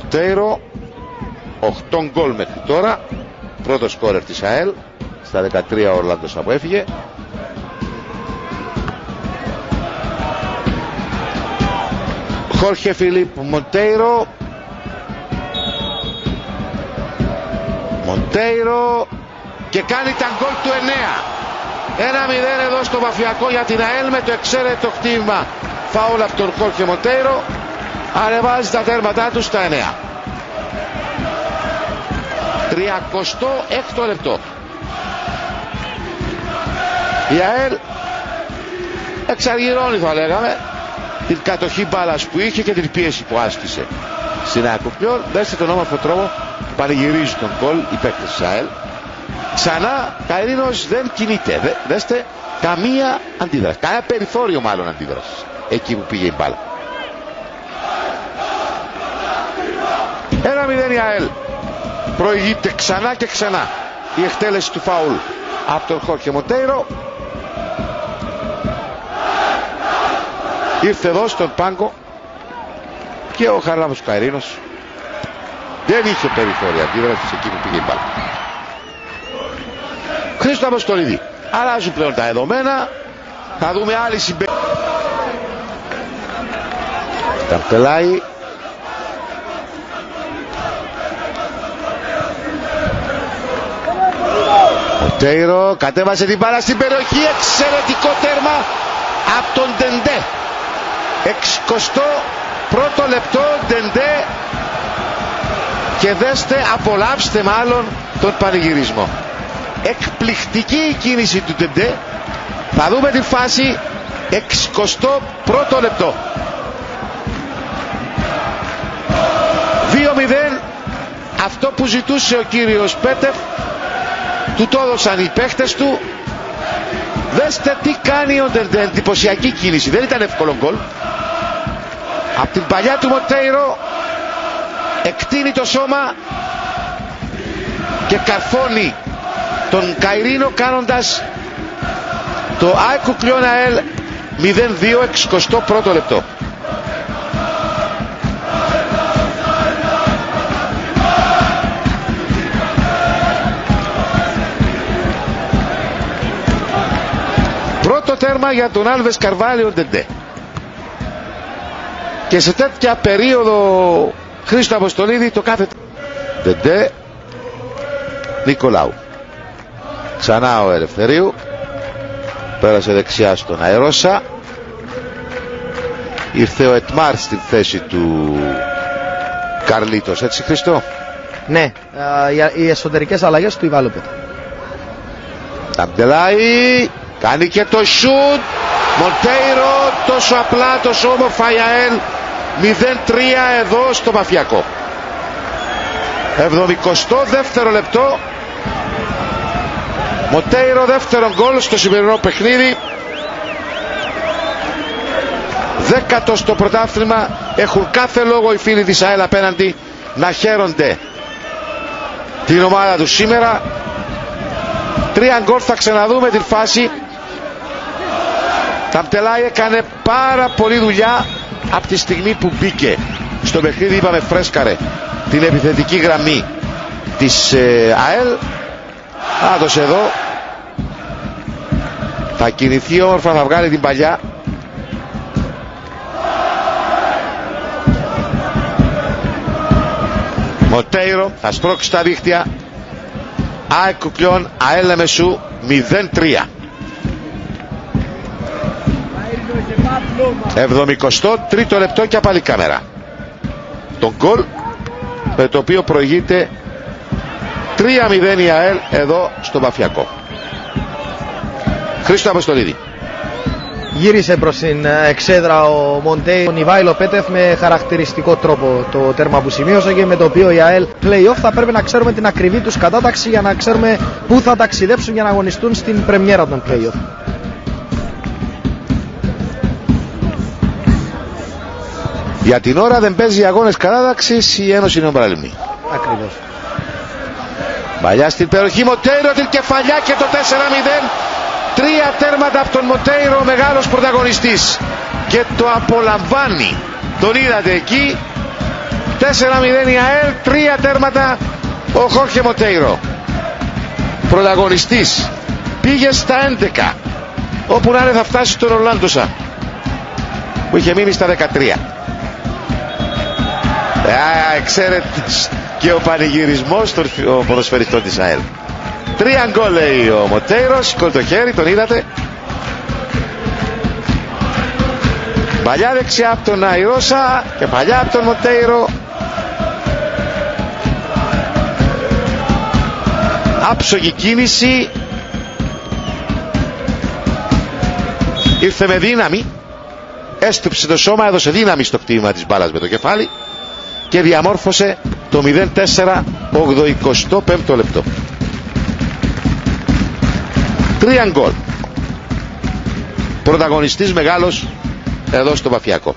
Μοντέιρο, 8 γκολ μέχρι τώρα, πρώτο σκόρερ της ΑΕΛ. Στα 13 ο Ορλάντος αποέφυγε. Χόρχε Φιλίπ Μοντέιρο. Μοντέιρο και κάνει τα γκολ του 9. 1-0 εδώ στο Παφιακό για την ΑΕΛ με το εξαίρετο χτύπημα φάουλ από τον Χόρχε Μοντέιρο. Ανεβάζει τα τέρματά του στα 9. 36ο λεπτό. Η ΑΕΛ εξαργυρώνει, θα λέγαμε, την κατοχή μπάλας που είχε και την πίεση που άσκησε στην Ακουπιόν. Δέστε τον όμορφο τρόπο που πανηγυρίζει τον γκολ οι παίκτες της ΑΕΛ. Ξανά Καΐρινος δεν κινείται. Δέστε, καμία αντίδραση, κανένα περιθώριο μάλλον αντίδρασης εκεί που πήγε η μπάλα. 1-0 η ΑΕΛ. Προηγείται ξανά και ξανά η εκτέλεση του φάουλ από τον Χόρχε Μοντέιρο. Ήρθε εδώ στον πάγκο και ο Χαράλαμπος Καΐρινος δεν είχε περιθώρια αντίδρασης εκεί που πήγε η μπάλα. Χρήστο Αποστολίδη. Αλλάζουν πλέον τα δεδομένα. Θα δούμε άλλη συμπέραση. Καπτελάι. Μοντέιρο κατέβασε την μπάλα στην περιοχή. Εξαιρετικό τέρμα από τον Ντεντέ. 61ο λεπτό Ντεντέ. Και δέστε, απολαύστε μάλλον τον πανηγυρισμό. Εκπληκτική η κίνηση του Ντεντέ. Θα δούμε τη φάση. 61ο λεπτό. 2-0. Αυτό που ζητούσε ο κύριος Πέτεφ του το έδωσαν οι παίχτες του. Δέστε τι κάνει ο Ντεντέ. Εντυπωσιακή κίνηση. Δεν ήταν εύκολο γκολ. Από την παλιά του Μοντέιρο εκτείνει το σώμα και καρφώνει τον Καΐρινο, κάνοντας το ΑΕΚ Κουκλιών ΑΕΛ 0-2. 61ο λεπτό. Πρώτο τέρμα για τον Άλβες Καρβάλιο Ντεντέ. Και σε τέτοια περίοδο, Χρήστο Αποστολίδη, το κάθε Ντεντέ. Νικολάου. Ξανά ο Ελευθερίου. Πέρασε δεξιά στον Αερώσα. Ήρθε ο Ετμάρ στην θέση του Καρλίτος. Έτσι, Χριστό? Ναι, οι εσωτερικές αλλαγές του Ιβάλοπετ. Ταμπτελάι. Κάνει και το σουτ. Μοντέιρο. Τόσο απλά, τόσο όμορφα η ΑΕΛ. 0-3 εδώ στο Παφιακό. 72ο λεπτό. Μοντέιρο, δεύτερο γκολ στο σημερινό παιχνίδι. 10ο στο πρωτάθλημα. Έχουν κάθε λόγο οι φίλοι της ΑΕΛ απέναντι να χαίρονται την ομάδα του σήμερα. 3 γκολ. Θα ξαναδούμε την φάση. Ταμπτελάι έκανε πάρα πολλή δουλειά από τη στιγμή που μπήκε στο παιχνίδι. Είπαμε, φρέσκαρε την επιθετική γραμμή της ΑΕΛ. Άδωσε εδώ. Θα κινηθεί όμορφα, θα βγάλει την παλιά. Μοντέιρο θα σπρώξει τα δίχτυα. ΑΕΚ Κουκλιών ΑΕΛ Λεμεσού 0-3. 73ο λεπτό και πάλι κάμερα. Το γκολ με το οποίο προηγείται 3-0 η ΑΕΛ εδώ στο Παφιακό. Χρήστο Αποστολίδη. Γύρισε προς την εξέδρα ο Μοντέιρο, ο Ιβάιλο Πέτεφ, με χαρακτηριστικό τρόπο το τέρμα που σημείωσε και με το οποίο η ΑΕΛ play-off θα πρέπει να ξέρουμε την ακριβή τους κατάταξη για να ξέρουμε πού θα ταξιδέψουν για να αγωνιστούν στην πρεμιέρα των play-off. Για την ώρα δεν παίζει αγώνες κατάταξης η Ένωση Νέων Παραλιμνή. Ακριβώς. Παλιά στην περιοχή, Μοντέιρο, την κεφαλιά και το 4-0. 3 τέρματα από τον Μοντέιρο, ο μεγάλος πρωταγωνιστής, και το απολαμβάνει. Τον είδατε εκεί. 4 4-0 η ΑΕΛ, 3 τέρματα ο Χόρχε Μοντέιρο. Πρωταγωνιστής, πήγε στα 11, όπου να είναι θα φτάσει στον Ρολάντοσα που είχε μείνει στα 13. Εξαίρετος και ο πανηγυρισμός των ποδοσφαιριστών της ΑΕΛ. 3 γκολ λέει ο Μοντέιρο, σηκώνει το χέρι, τον είδατε. Παλιά δεξιά από τον Αϊρώσα και παλιά από τον Μοντέιρο. Άψογη κίνηση. Ήρθε με δύναμη. Έστουψε το σώμα, έδωσε δύναμη στο κτήμα της μπάλας με το κεφάλι και διαμόρφωσε το 0-4 85ο λεπτό. 3 γκολ. Πρωταγωνιστής μεγάλος εδώ στο Παφιακό.